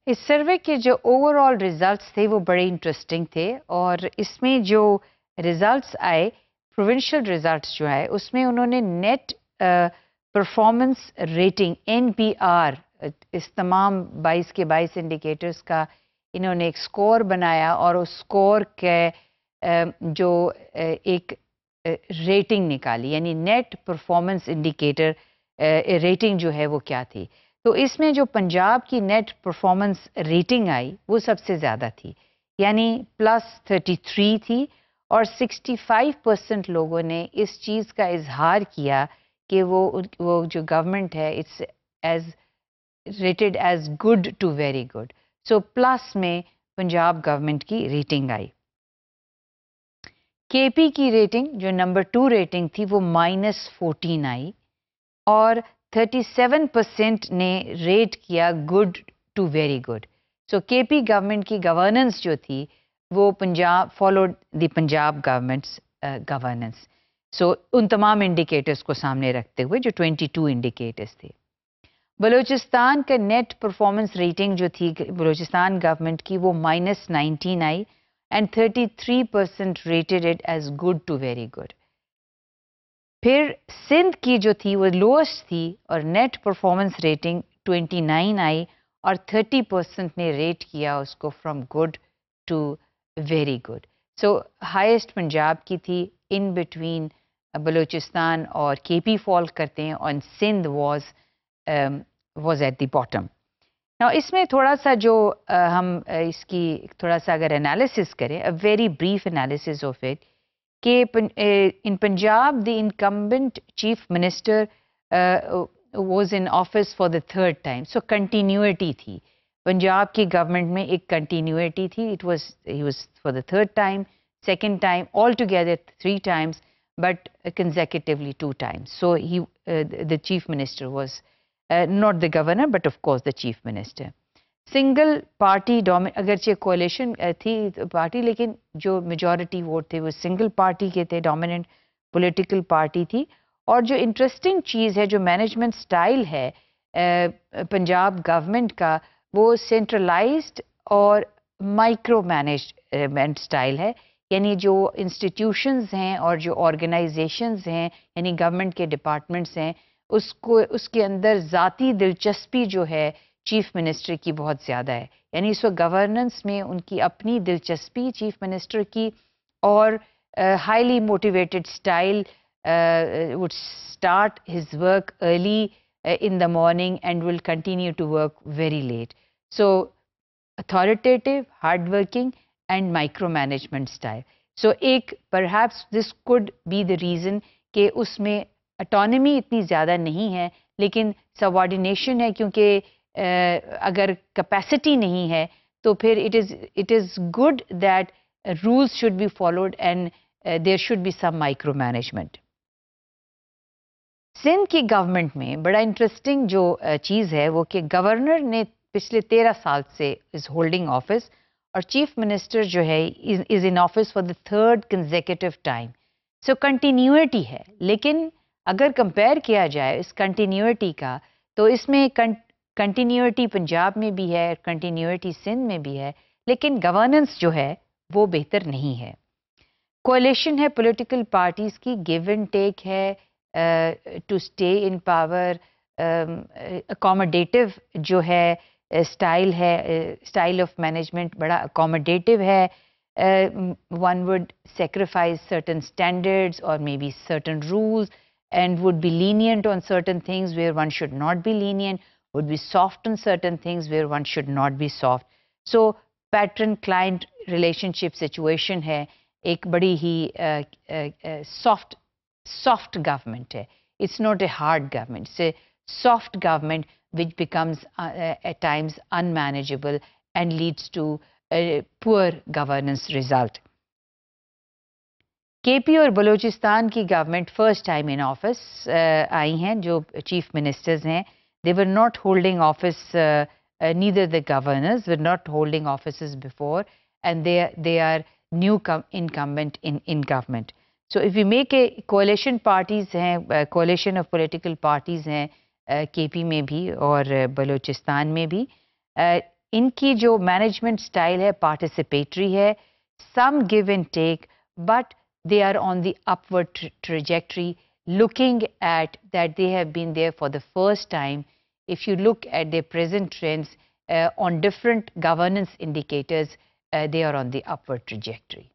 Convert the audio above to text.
इस सर्वे के जो ओवरऑल रिजल्ट्स थे वो बड़े इंटरेस्टिंग थे और इसमें जो रिजल्ट्स आए, प्रोविंशियल रिजल्ट्स जो आए, उसमें उन्होंने नेट परफॉर्मेंस रेटिंग NPR, इस तमाम 22 के 22 इंडिकेटर्स का इन्होंने एक स्कोर बनाया और उस स्कोर के जो एक रेटिंग निकाली, यानी नेट परफॉर्मेंस इंडिकेटर रेटिंग जो है वो क्या थी। तो इसमें जो पंजाब की नेट परफॉर्मेंस रेटिंग आई वो सबसे ज़्यादा थी, यानी +33 थी और 65% लोगों ने इस चीज़ का इजहार किया कि वो जो गवर्नमेंट है it's as rated as good to very good. So plus में पंजाब गवर्नमेंट की रेटिंग आई। KP की रेटिंग जो नंबर 2 रेटिंग थी वो -14 आई और 37% ने रेट किया good to very good. So KP government की गवर्नेंस जो थी वो Punjab followed the Punjab government's governance. So उन तमाम इंडिकेटर्स को सामने रखते हुए जो 22 इंडिकेटर्स थे। बलूचिस्तान का नेट परफॉर्मेंस रेटिंग जो थी बलूचिस्तान गवर्नमेंट की वो -19 आई and 33% rated it as good to very good. फिर सिंध की जो थी वो लोएस्ट थी और नेट परफॉर्मेंस रेटिंग 29 आई और 30% ने रेट किया उसको from good to very good. So highest Punjab की थी, इन बिटवीन बलूचिस्तान और KP फॉल करते हैं और Sindh was at the bottom. Now इसमें थोड़ा सा जो हम इसकी थोड़ा सा अगर एनालिसिस करें, a very brief analysis of it, कि in Punjab the incumbent chief minister was in office for the 3rd time, so continuity थी पंजाब की गवर्नमेंट में, एक continuity थी. He was for the 3rd time, 2nd time, altogether 3 times, but consecutively 2 times. So the chief minister was not the governor, but of course the chief minister. Single party अगरचे कोalition थी party, लेकिन जो majority vote थे वो single party के थे, dominant political party थी. और जो इंटरेस्टिंग चीज़ है, जो मैनेजमेंट स्टाइल है पंजाब गवर्नमेंट का, वो सेंट्रलाइज्ड और माइक्रो मैनेजमेंट स्टाइल है. यानी जो इंस्टीट्यूशंस हैं और जो ऑर्गेनाइजेशंस हैं, यानी गवर्नमेंट के डिपार्टमेंट्स हैं, उसके अंदर ज़ाती दिलचस्पी जो है चीफ मिनिस्टर की बहुत ज़्यादा है. यानी इस वक्त गवर्नेंस में उनकी अपनी दिलचस्पी चीफ मिनिस्टर की, और highly motivated style, would start his work early in the morning and will continue to work very late. So authoritative, hardworking and micromanagement style. So एक perhaps this could be the reason कि उसमें autonomy इतनी ज़्यादा नहीं है, लेकिन subordination है, क्योंकि अगर capacity नहीं है तो फिर it is good that rules should be followed and there should be some micromanagement. Sindh की गवर्नमेंट में बड़ा इंटरेस्टिंग जो चीज़ है वो कि गवर्नर ने पिछले 13 साल से इज होल्डिंग ऑफिस और चीफ मिनिस्टर जो है is in office for the 3rd consecutive time. So continuity है, लेकिन अगर कंपेयर किया जाए इस कंटिन्यूटी का, तो इसमें कंटिन्यूटी पंजाब में भी है, कंटिन्यूटी सिंध में भी है, लेकिन गवर्नेंस जो है वो बेहतर नहीं है. कोalition है पॉलिटिकल पार्टीज की, गिव एंड टेक है, to stay in power, accommodative जो है स्टाइल है, स्टाइल ऑफ मैनेजमेंट बड़ा अकोमोडेटिव है. One would sacrifice certain standards और maybe certain rules and would be lenient on certain things where one should not be lenient, would be soft on certain things where one should not be soft. So patron client relationship situation है, एक बड़ी ही soft government है. It's not a hard government. It's a soft government which becomes at times unmanageable and leads to a poor governance result. KP और बलूचिस्तान की government first time in office आई हैं, जो chief ministers हैं. They were not holding office, neither the governors were not holding offices before, and they are new incumbent in government. So if we make a coalition parties हैं, coalition of political parties हैं KP में भी और बलूचिस्तान में भी, ان کی جو management style ہے پارٹیسپیٹری ہے, some give and take, but they are on the upward trajectory, looking at that they have been there for the first time. If you look at their present trends on different governance indicators, they are on the upward trajectory.